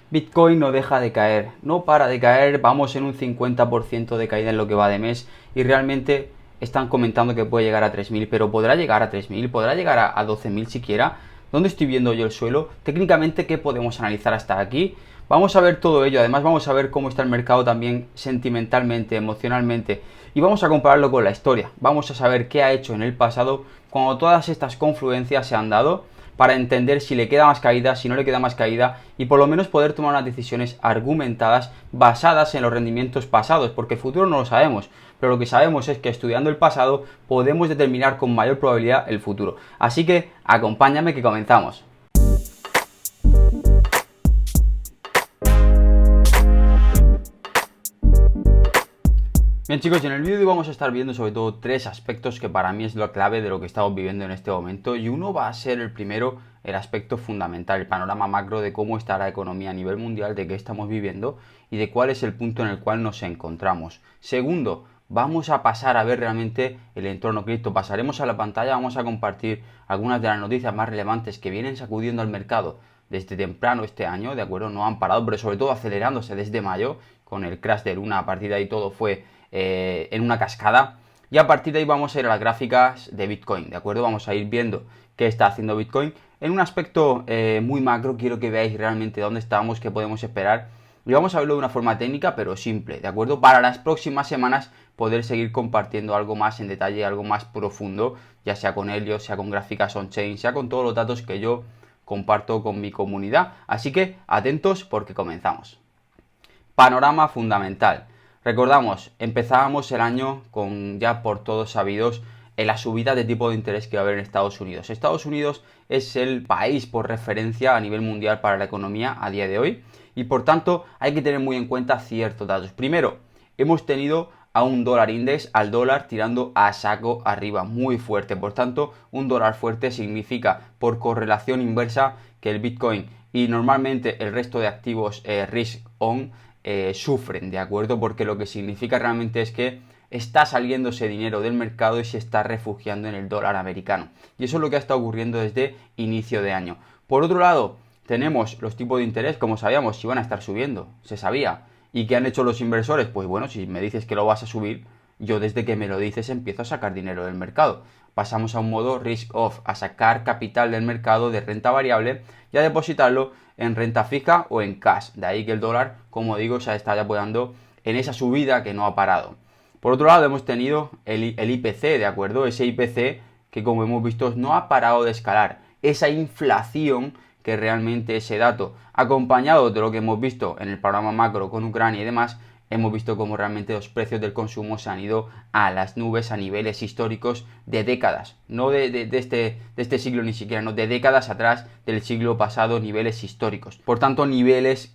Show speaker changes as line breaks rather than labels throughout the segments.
Bitcoin no deja de caer, no para de caer, vamos en un 50% de caída en lo que va de mes y realmente están comentando que puede llegar a 3.000, pero ¿podrá llegar a 3.000? ¿Podrá llegar a 12.000 siquiera? ¿Dónde estoy viendo yo el suelo? Técnicamente, ¿qué podemos analizar hasta aquí? Vamos a ver todo ello, además vamos a ver cómo está el mercado también sentimentalmente, emocionalmente y vamos a compararlo con la historia. Vamos a saber qué ha hecho en el pasado cuando todas estas confluencias se han dado para entender si le queda más caída, si no le queda más caída y por lo menos poder tomar unas decisiones argumentadas basadas en los rendimientos pasados, porque el futuro no lo sabemos, pero lo que sabemos es que estudiando el pasado podemos determinar con mayor probabilidad el futuro. Así que acompáñame que comenzamos. Bien chicos, en el vídeo de hoy vamos a estar viendo sobre todo tres aspectos que para mí es la clave de lo que estamos viviendo en este momento y uno va a ser el primero, el aspecto fundamental, el panorama macro de cómo está la economía a nivel mundial, de qué estamos viviendo y de cuál es el punto en el cual nos encontramos. Segundo, vamos a pasar a ver realmente el entorno cripto, pasaremos a la pantalla, vamos a compartir algunas de las noticias más relevantes que vienen sacudiendo al mercado desde temprano este año, ¿de acuerdo? No han parado, pero sobre todo acelerándose desde mayo con el crash de Luna, a partir de ahí todo fue en una cascada y a partir de ahí vamos a ir a las gráficas de Bitcoin, ¿de acuerdo? Vamos a ir viendo qué está haciendo Bitcoin en un aspecto muy macro. Quiero que veáis realmente dónde estamos, qué podemos esperar y vamos a verlo de una forma técnica pero simple, ¿de acuerdo? Para las próximas semanas poder seguir compartiendo algo más en detalle, algo más profundo, ya sea con Helios, sea con gráficas on-chain, sea con todos los datos que yo comparto con mi comunidad. Así que atentos porque comenzamos. Panorama fundamental. Recordamos, empezábamos el año con ya por todos sabidos en la subida de tipo de interés que va a haber en Estados Unidos. Estados Unidos es el país por referencia a nivel mundial para la economía a día de hoy y por tanto hay que tener muy en cuenta ciertos datos. Primero, hemos tenido a un dólar index, al dólar tirando a saco arriba, muy fuerte. Por tanto, un dólar fuerte significa por correlación inversa que el Bitcoin y normalmente el resto de activos risk on sufren, ¿de acuerdo? Porque lo que significa realmente es que está saliendo ese dinero del mercado y se está refugiando en el dólar americano. Y eso es lo que ha estado ocurriendo desde inicio de año. Por otro lado, tenemos los tipos de interés, como sabíamos, si van a estar subiendo, se sabía. ¿Y qué han hecho los inversores? Pues bueno, si me dices que lo vas a subir, yo desde que me lo dices empiezo a sacar dinero del mercado. Pasamos a un modo risk off, a sacar capital del mercado de renta variable y a depositarlo en renta fija o en cash. De ahí que el dólar, como digo, se está apoyando en esa subida que no ha parado. Por otro lado, hemos tenido el IPC, ¿de acuerdo? Ese IPC que, como hemos visto, no ha parado de escalar. Esa inflación que realmente ese dato, acompañado de lo que hemos visto en el panorama macro con Ucrania y demás, hemos visto cómo realmente los precios del consumo se han ido a las nubes a niveles históricos de décadas, no de este siglo ni siquiera, no de décadas atrás del siglo pasado, niveles históricos. Por tanto, niveles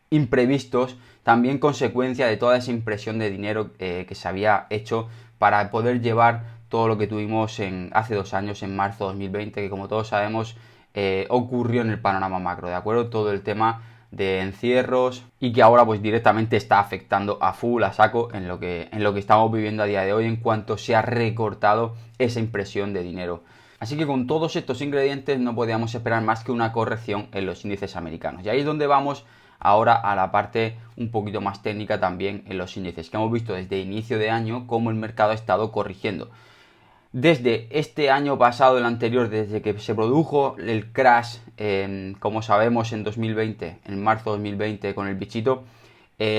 imprevistos, también consecuencia de toda esa impresión de dinero que se había hecho para poder llevar todo lo que tuvimos hace 2 años, en marzo de 2020, que como todos sabemos ocurrió en el panorama macro, ¿de acuerdo? Todo el tema de encierros y que ahora pues directamente está afectando a full, a saco en lo que estamos viviendo a día de hoy en cuanto se ha recortado esa impresión de dinero. Así que con todos estos ingredientes no podíamos esperar más que una corrección en los índices americanos. Y ahí es donde vamos ahora a la parte un poquito más técnica también en los índices, que hemos visto desde inicio de año cómo el mercado ha estado corrigiendo. Desde este año pasado, el anterior, desde que se produjo el crash, como sabemos en 2020, en marzo de 2020 con el bichito,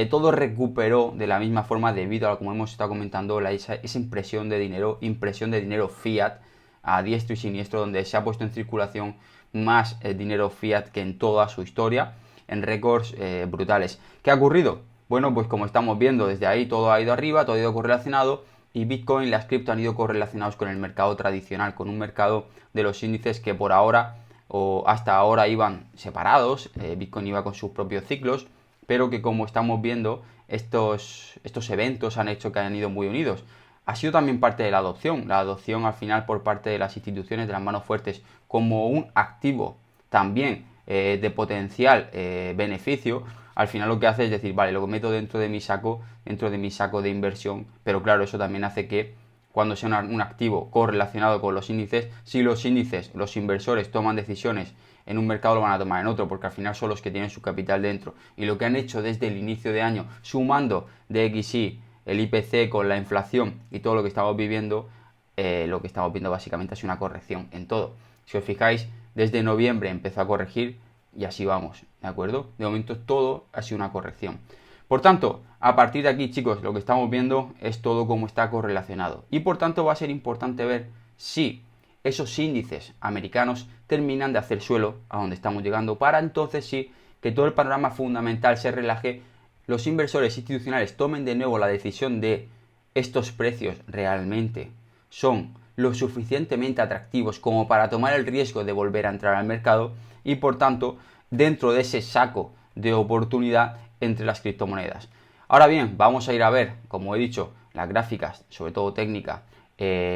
todo recuperó de la misma forma debido a, como hemos estado comentando, esa impresión de dinero fiat a diestro y siniestro, donde se ha puesto en circulación más dinero fiat que en toda su historia, en récords brutales. ¿Qué ha ocurrido? Bueno, pues como estamos viendo desde ahí, todo ha ido arriba, todo ha ido correlacionado. Y Bitcoin y las cripto han ido correlacionados con el mercado tradicional, con un mercado de los índices que por ahora o hasta ahora iban separados. Bitcoin iba con sus propios ciclos, pero que como estamos viendo, estos eventos han hecho que hayan ido muy unidos. Ha sido también parte de la adopción al final por parte de las instituciones, de las manos fuertes, como un activo también de potencial beneficio. Al final lo que hace es decir, vale, lo meto dentro de mi saco de inversión, pero claro, eso también hace que cuando sea un activo correlacionado con los índices, si los índices, los inversores toman decisiones en un mercado lo van a tomar en otro, porque al final son los que tienen su capital dentro. Y lo que han hecho desde el inicio de año, sumando DXY, el IPC con la inflación y todo lo que estamos viviendo, lo que estamos viendo básicamente es una corrección en todo. Si os fijáis, desde noviembre empezó a corregir y así vamos, ¿de acuerdo? De momento todo ha sido una corrección. Por tanto, a partir de aquí, chicos, lo que estamos viendo es todo cómo está correlacionado. Y por tanto va a ser importante ver si esos índices americanos terminan de hacer suelo a donde estamos llegando, para entonces sí que todo el panorama fundamental se relaje, los inversores institucionales tomen de nuevo la decisión de estos precios realmente son lo suficientemente atractivos como para tomar el riesgo de volver a entrar al mercado y por tanto dentro de ese saco de oportunidad entre las criptomonedas. Ahora bien, vamos a ir a ver, como he dicho, las gráficas, sobre todo técnicas,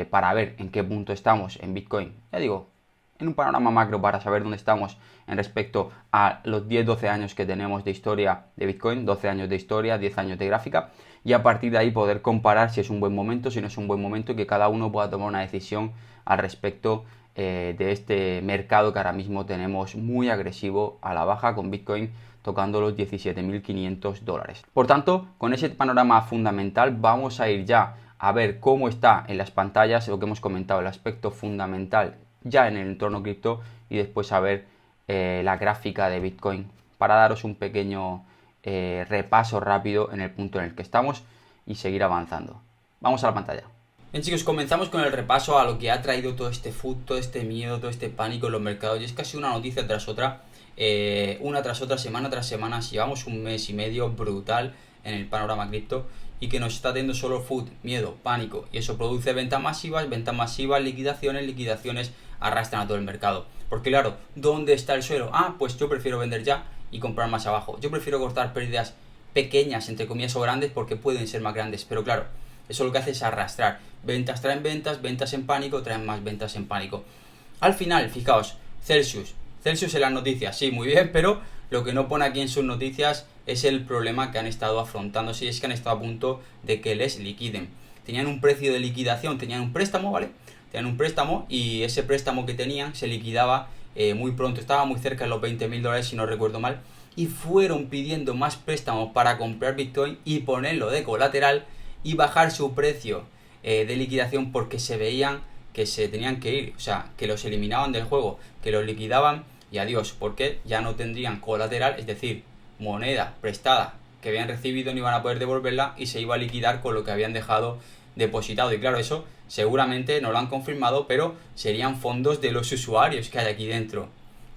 para ver en qué punto estamos en Bitcoin. Ya digo, en un panorama macro para saber dónde estamos en respecto a los 10-12 años que tenemos de historia de Bitcoin, 12 años de historia, 10 años de gráfica, y a partir de ahí poder comparar si es un buen momento, si no es un buen momento, y que cada uno pueda tomar una decisión al respecto de este mercado que ahora mismo tenemos muy agresivo a la baja, con Bitcoin tocando los 17.500 dólares. Por tanto, con ese panorama fundamental vamos a ir ya a ver cómo está en las pantallas lo que hemos comentado, el aspecto fundamental ya en el entorno cripto, y después a ver la gráfica de Bitcoin para daros un pequeño repaso rápido en el punto en el que estamos y seguir avanzando. Vamos a la pantalla. Bien, chicos, comenzamos con el repaso a lo que ha traído todo este FUD, todo este miedo, todo este pánico en los mercados. Y es casi una noticia tras otra, una tras otra, semana tras semana. Llevamos un mes y medio brutal en el panorama cripto y que nos está teniendo solo FUD, miedo, pánico, y eso produce ventas masivas, liquidaciones arrastran a todo el mercado. Porque claro, ¿dónde está el suelo? Ah, pues yo prefiero vender ya y comprar más abajo. Yo prefiero cortar pérdidas pequeñas, entre comillas, o grandes, porque pueden ser más grandes. Pero claro, eso lo que hace es arrastrar. Ventas traen ventas, ventas en pánico traen más ventas en pánico. Al final, fijaos, Celsius en las noticias, sí, muy bien, pero lo que no pone aquí en sus noticias es el problema que han estado afrontando, si es que han estado a punto de que les liquiden. Tenían un precio de liquidación, tenían un préstamo, ¿vale? Tenían un préstamo y ese préstamo que tenían se liquidaba muy pronto, estaba muy cerca de los 20.000 dólares si no recuerdo mal, y fueron pidiendo más préstamos para comprar Bitcoin y ponerlo de colateral y bajar su precio de liquidación, porque se veían que se tenían que ir, o sea, que los eliminaban del juego, que los liquidaban y adiós, porque ya no tendrían colateral, es decir, moneda prestada que habían recibido, no iban a poder devolverla y se iba a liquidar con lo que habían dejado depositado. Y claro, eso seguramente no lo han confirmado, pero serían fondos de los usuarios que hay aquí dentro,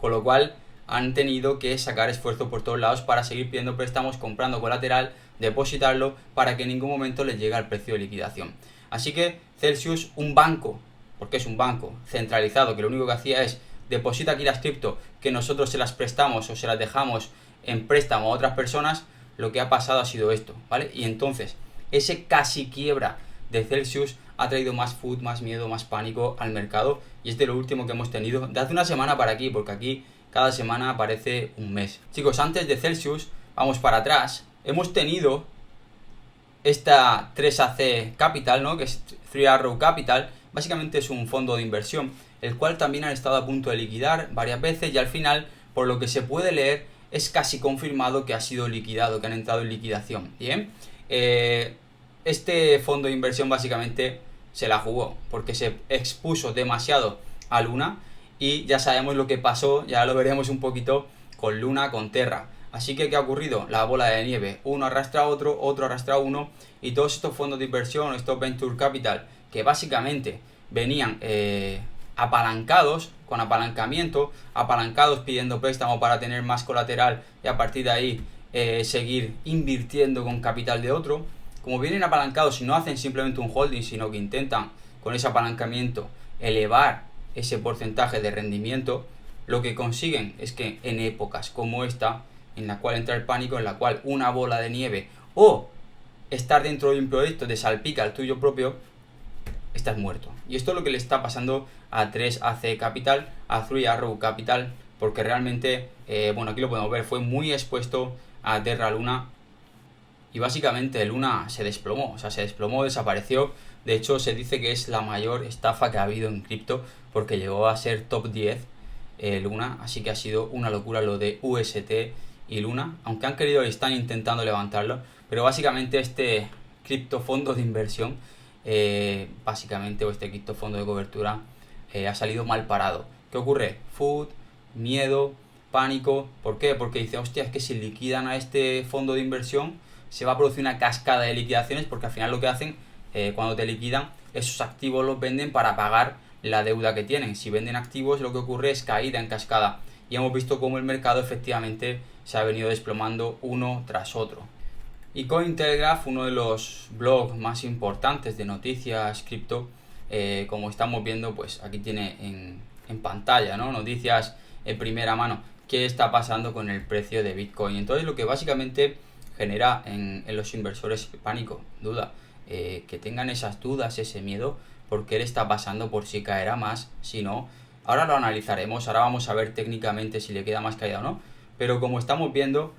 con lo cual han tenido que sacar esfuerzo por todos lados para seguir pidiendo préstamos, comprando colateral, depositarlo, para que en ningún momento les llegue al precio de liquidación. Así que Celsius, un banco, porque es un banco centralizado que lo único que hacía es deposita aquí las cripto, que nosotros se las prestamos o se las dejamos en préstamo a otras personas, lo que ha pasado ha sido esto, ¿vale? Y entonces, ese casi quiebra de Celsius ha traído más FUD, más miedo, más pánico al mercado, y es de lo último que hemos tenido de hace una semana para aquí, porque aquí cada semana aparece un mes. Chicos, antes de Celsius, vamos para atrás, hemos tenido esta 3AC Capital, ¿no? Que es Three Arrow Capital, básicamente es un fondo de inversión, el cual también han estado a punto de liquidar varias veces y al final, por lo que se puede leer, es casi confirmado que ha sido liquidado, que han entrado en liquidación. Bien, este fondo de inversión básicamente se la jugó porque se expuso demasiado a Luna y ya sabemos lo que pasó, ya lo veremos un poquito con Luna, con Terra. Así que, ¿qué ha ocurrido? La bola de nieve, uno arrastra a otro, otro arrastra a uno, y todos estos fondos de inversión, estos Venture Capital, que básicamente venían apalancados, con apalancamiento, apalancados pidiendo préstamo para tener más colateral y a partir de ahí seguir invirtiendo con capital de otro. Como vienen apalancados y no hacen simplemente un holding, sino que intentan con ese apalancamiento elevar ese porcentaje de rendimiento, lo que consiguen es que en épocas como esta, en la cual entra el pánico, en la cual una bola de nieve o estar dentro de un proyecto te salpica el tuyo propio, estás muerto. Y esto es lo que le está pasando a 3AC Capital, a Three Arrow Capital, porque realmente, bueno, aquí lo podemos ver, fue muy expuesto a Terra Luna y básicamente Luna se desplomó, o sea, se desplomó, desapareció. De hecho, se dice que es la mayor estafa que ha habido en cripto, porque llegó a ser top 10 Luna, así que ha sido una locura lo de UST y Luna, aunque están intentando levantarlo, pero básicamente este criptofondo de inversión, básicamente, o este criptofondo de cobertura, ha salido mal parado. ¿Qué ocurre? Food, miedo, pánico. ¿Por qué? Porque dice, hostia, es que si liquidan a este fondo de inversión se va a producir una cascada de liquidaciones, porque al final lo que hacen cuando te liquidan, esos activos los venden para pagar la deuda que tienen. Si venden activos, lo que ocurre es caída en cascada, y hemos visto cómo el mercado efectivamente se ha venido desplomando uno tras otro. Y Cointelegraph, uno de los blogs más importantes de noticias cripto, como estamos viendo, pues aquí tiene en pantalla, ¿no? Noticias en primera mano, qué está pasando con el precio de Bitcoin. Entonces lo que básicamente genera en los inversores pánico, duda, que tengan esas dudas, ese miedo, por qué le está pasando, por si caerá más, si no. Ahora lo analizaremos, ahora vamos a ver técnicamente si le queda más caída o no, pero como estamos viendo,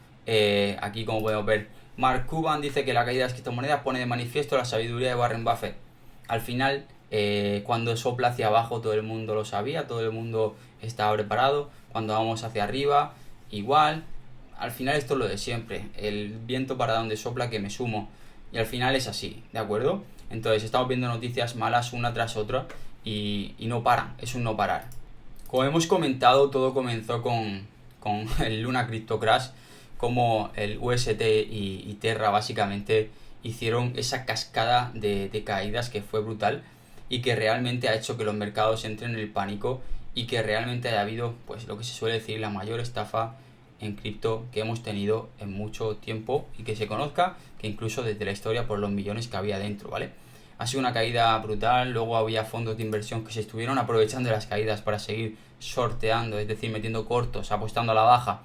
aquí como podemos ver, Mark Cuban dice que la caída de las criptomonedas pone de manifiesto la sabiduría de Warren Buffett. Al final, cuando sopla hacia abajo todo el mundo lo sabía, todo el mundo estaba preparado. Cuando vamos hacia arriba, igual. Al final esto es lo de siempre, el viento para donde sopla que me sumo. Y al final es así, ¿de acuerdo? Entonces estamos viendo noticias malas una tras otra y no paran, es un no parar. Como hemos comentado, todo comenzó con el Luna Crypto Crash, como el UST y Terra básicamente hicieron esa cascada de caídas que fue brutal y que realmente ha hecho que los mercados entren en el pánico y que realmente haya habido, pues lo que se suele decir, la mayor estafa en cripto que hemos tenido en mucho tiempo y que se conozca, que incluso desde la historia, por los millones que había dentro, ¿vale? Ha sido una caída brutal, luego había fondos de inversión que se estuvieron aprovechando de las caídas para seguir sorteando, es decir, metiendo cortos, apostando a la baja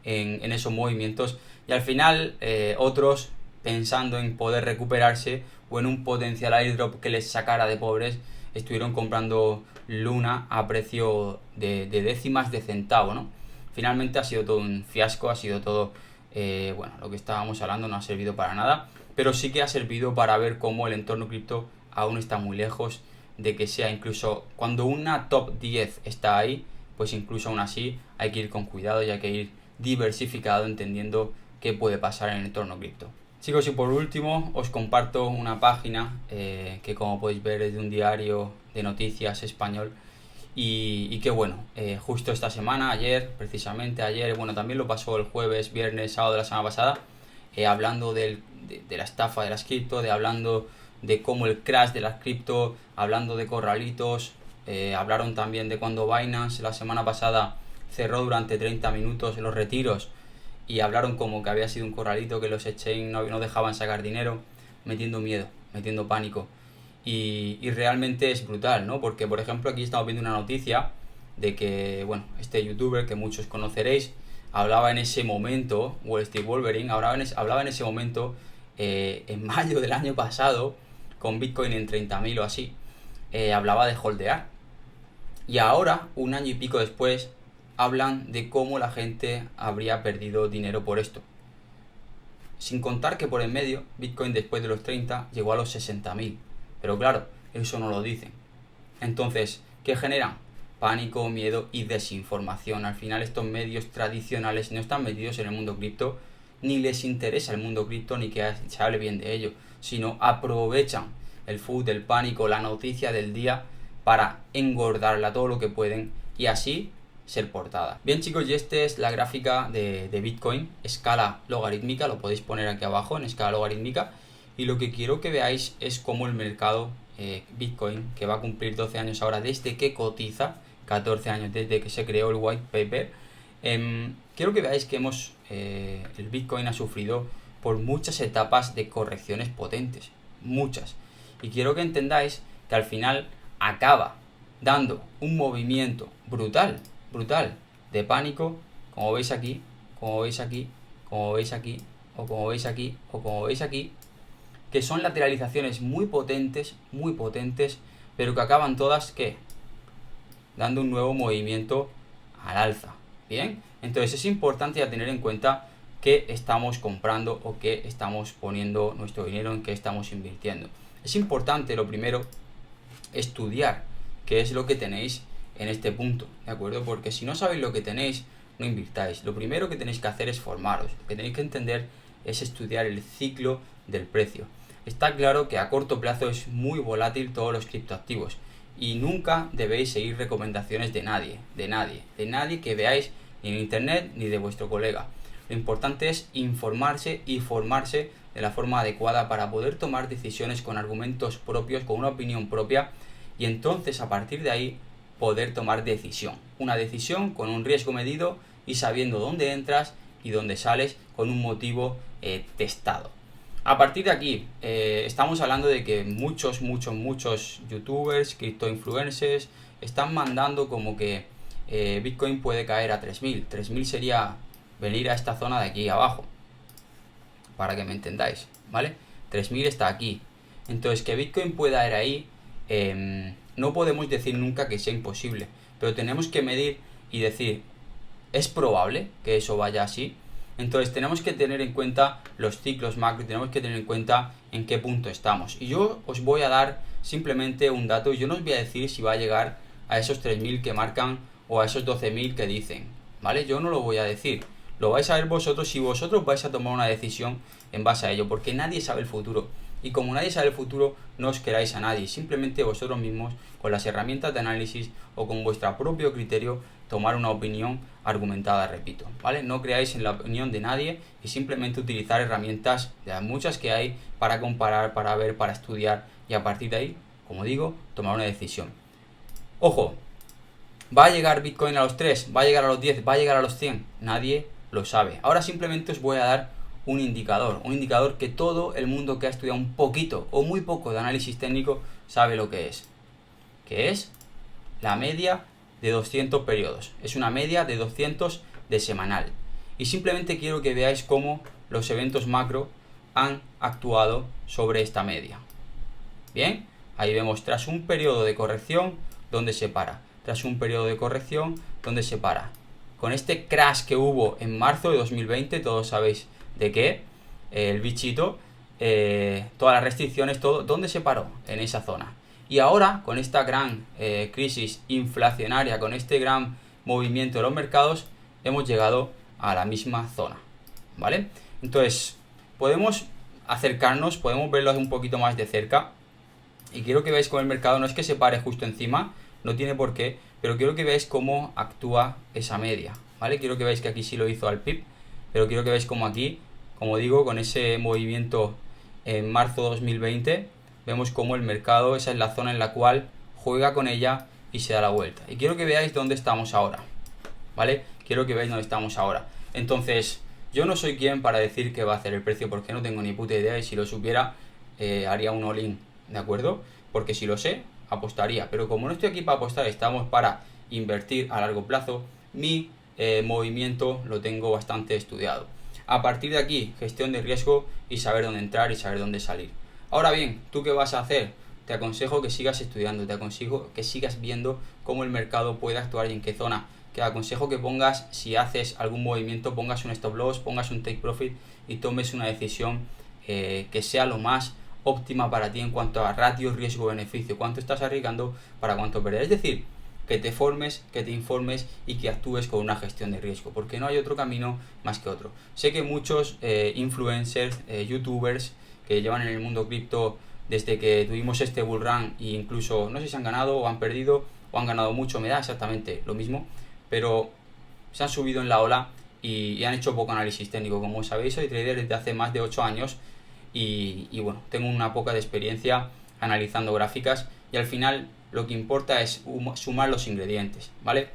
en esos movimientos, y al final otros, pensando en poder recuperarse o en un potencial airdrop que les sacara de pobres, estuvieron comprando Luna a precio de décimas de centavo, ¿no? Finalmente ha sido todo un fiasco, ha sido todo, bueno, lo que estábamos hablando no ha servido para nada, pero sí que ha servido para ver cómo el entorno cripto aún está muy lejos de que sea, incluso cuando una top 10 está ahí, pues incluso aún así hay que ir con cuidado y hay que ir diversificado, entendiendo qué puede pasar en el entorno cripto. Chicos, y por último os comparto una página que, como podéis ver, es de un diario de noticias español y que bueno, justo esta semana, precisamente ayer, bueno, también lo pasó el jueves, viernes, sábado de la semana pasada, hablando de la estafa de las cripto, hablando de cómo el crash de las cripto, hablando de corralitos, hablaron también de cuando Binance la semana pasada cerró durante 30 minutos los retiros y hablaron como que había sido un corralito, que los exchange no dejaban sacar dinero, metiendo miedo, metiendo pánico. Y realmente es brutal, ¿no? Porque, por ejemplo, aquí estamos viendo una noticia de que, bueno, este youtuber que muchos conoceréis, hablaba en ese momento, Wall Street Wolverine, hablaba en ese momento, en mayo del año pasado, con Bitcoin en 30.000 o así, hablaba de holdear. Y ahora, un año y pico después, hablan de cómo la gente habría perdido dinero por esto. Sin contar que por en medio, Bitcoin después de los 30 llegó a los 60.000. Pero claro, eso no lo dicen. Entonces, ¿qué generan? Pánico, miedo y desinformación. Al final estos medios tradicionales no están metidos en el mundo cripto, ni les interesa el mundo cripto, ni que se hable bien de ello, sino aprovechan el FUD, el pánico, la noticia del día para engordarla todo lo que pueden y así ser portada. Bien, chicos, y esta es la gráfica de Bitcoin, escala logarítmica, lo podéis poner aquí abajo en escala logarítmica, y lo que quiero que veáis es cómo el mercado Bitcoin, que va a cumplir 12 años ahora desde que cotiza, 14 años desde que se creó el white paper, quiero que veáis que el Bitcoin ha sufrido por muchas etapas de correcciones potentes, muchas, y quiero que entendáis que al final acaba dando un movimiento brutal de pánico, como veis aquí, como veis aquí, como veis aquí, o como veis aquí, o como veis aquí, que son lateralizaciones muy potentes, pero que acaban todas, ¿qué? Dando un nuevo movimiento al alza. Bien, entonces es importante ya tener en cuenta qué estamos comprando o qué estamos poniendo nuestro dinero, en qué estamos invirtiendo. Es importante, lo primero, estudiar qué es lo que tenéis en este punto, ¿de acuerdo? Porque si no sabéis lo que tenéis, no invirtáis. Lo primero que tenéis que hacer es formaros. Lo que tenéis que entender es estudiar el ciclo del precio. Está claro que a corto plazo es muy volátil todos los criptoactivos y nunca debéis seguir recomendaciones de nadie que veáis ni en internet ni de vuestro colega. Lo importante es informarse y formarse de la forma adecuada para poder tomar decisiones con argumentos propios, con una opinión propia, y entonces a partir de ahí poder tomar decisión. Una decisión con un riesgo medido y sabiendo dónde entras y dónde sales con un motivo testado. A partir de aquí, estamos hablando de que muchos youtubers, cripto influencers, están mandando como que Bitcoin puede caer a 3000. 3000 sería venir a esta zona de aquí abajo, para que me entendáis, ¿vale? 3000 está aquí. Entonces, que Bitcoin pueda ir ahí, no podemos decir nunca que sea imposible, pero tenemos que medir y decir, ¿es probable que eso vaya así? Entonces tenemos que tener en cuenta los ciclos macro y tenemos que tener en cuenta en qué punto estamos. Y yo os voy a dar simplemente un dato y yo no os voy a decir si va a llegar a esos 3000 que marcan o a esos 12.000 que dicen, ¿vale? Yo no lo voy a decir. Lo vais a ver vosotros si vosotros vais a tomar una decisión en base a ello, porque nadie sabe el futuro. Y como nadie sabe el futuro, no os queráis a nadie. Simplemente vosotros mismos, con las herramientas de análisis o con vuestro propio criterio, tomar una opinión argumentada, repito, ¿vale? No creáis en la opinión de nadie y simplemente utilizar herramientas, de las muchas que hay, para comparar, para ver, para estudiar y a partir de ahí, como digo, tomar una decisión. Ojo, ¿va a llegar Bitcoin a los 3? ¿Va a llegar a los 10? ¿Va a llegar a los 100? Nadie lo sabe. Ahora simplemente os voy a dar un indicador que todo el mundo que ha estudiado un poquito o muy poco de análisis técnico sabe lo que es la media de 200 periodos. Es una media de 200 de semanal. Y simplemente quiero que veáis cómo los eventos macro han actuado sobre esta media. Bien, ahí vemos tras un periodo de corrección donde se para. Tras un periodo de corrección donde se para. Con este crash que hubo en marzo de 2020, todos sabéis de qué, el bichito, todas las restricciones, todo, ¿dónde se paró? En esa zona. Y ahora, con esta gran crisis inflacionaria, con este gran movimiento de los mercados, hemos llegado a la misma zona, ¿vale? Entonces, podemos acercarnos, podemos verlo un poquito más de cerca. Y quiero que veáis cómo el mercado no es que se pare justo encima, no tiene por qué, pero quiero que veáis cómo actúa esa media, ¿vale? Quiero que veáis que aquí sí lo hizo al PIB, pero quiero que veáis cómo aquí, como digo, con ese movimiento en marzo 2020, vemos cómo el mercado, esa es la zona en la cual juega con ella y se da la vuelta. Y quiero que veáis dónde estamos ahora, ¿vale? Quiero que veáis dónde estamos ahora. Entonces, yo no soy quien para decir qué va a hacer el precio, porque no tengo ni puta idea, y si lo supiera, haría un all-in, ¿de acuerdo? Porque si lo sé, apostaría. Pero como no estoy aquí para apostar, estamos para invertir a largo plazo, mi movimiento lo tengo bastante estudiado. A partir de aquí, gestión de riesgo y saber dónde entrar y saber dónde salir. Ahora bien, ¿tú qué vas a hacer? Te aconsejo que sigas estudiando, te aconsejo que sigas viendo cómo el mercado puede actuar y en qué zona. Te aconsejo que pongas, si haces algún movimiento, pongas un stop loss, pongas un take profit y tomes una decisión que sea lo más óptima para ti en cuanto a ratio riesgo-beneficio, cuánto estás arriesgando para cuánto perder. Es decir, que te formes, que te informes y que actúes con una gestión de riesgo, porque no hay otro camino más que otro. Sé que muchos influencers, youtubers que llevan en el mundo cripto desde que tuvimos este bull run e incluso no sé si han ganado o han perdido o han ganado mucho, me da exactamente lo mismo, pero se han subido en la ola y han hecho poco análisis técnico. Como sabéis, soy trader desde hace más de 8 años y bueno, tengo una poca de experiencia analizando gráficas y al final lo que importa es sumar los ingredientes, ¿vale?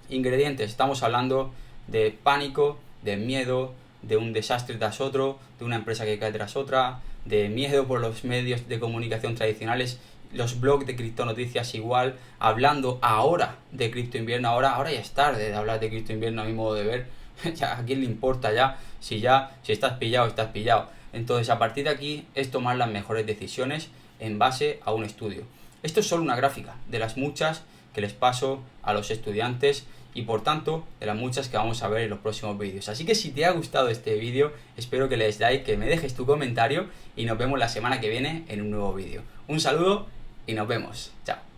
Ingredientes, estamos hablando de pánico, de miedo, de un desastre tras otro, de una empresa que cae tras otra, de miedo por los medios de comunicación tradicionales, los blogs de criptonoticias igual, hablando ahora de cripto invierno, ahora ya es tarde de hablar de cripto invierno a mi modo de ver, ya a quién le importa si estás pillado, estás pillado. Entonces a partir de aquí es tomar las mejores decisiones en base a un estudio. Esto es solo una gráfica de las muchas que les paso a los estudiantes y por tanto de las muchas que vamos a ver en los próximos vídeos. Así que si te ha gustado este vídeo, espero que le des like, que me dejes tu comentario y nos vemos la semana que viene en un nuevo vídeo. Un saludo y nos vemos. Chao.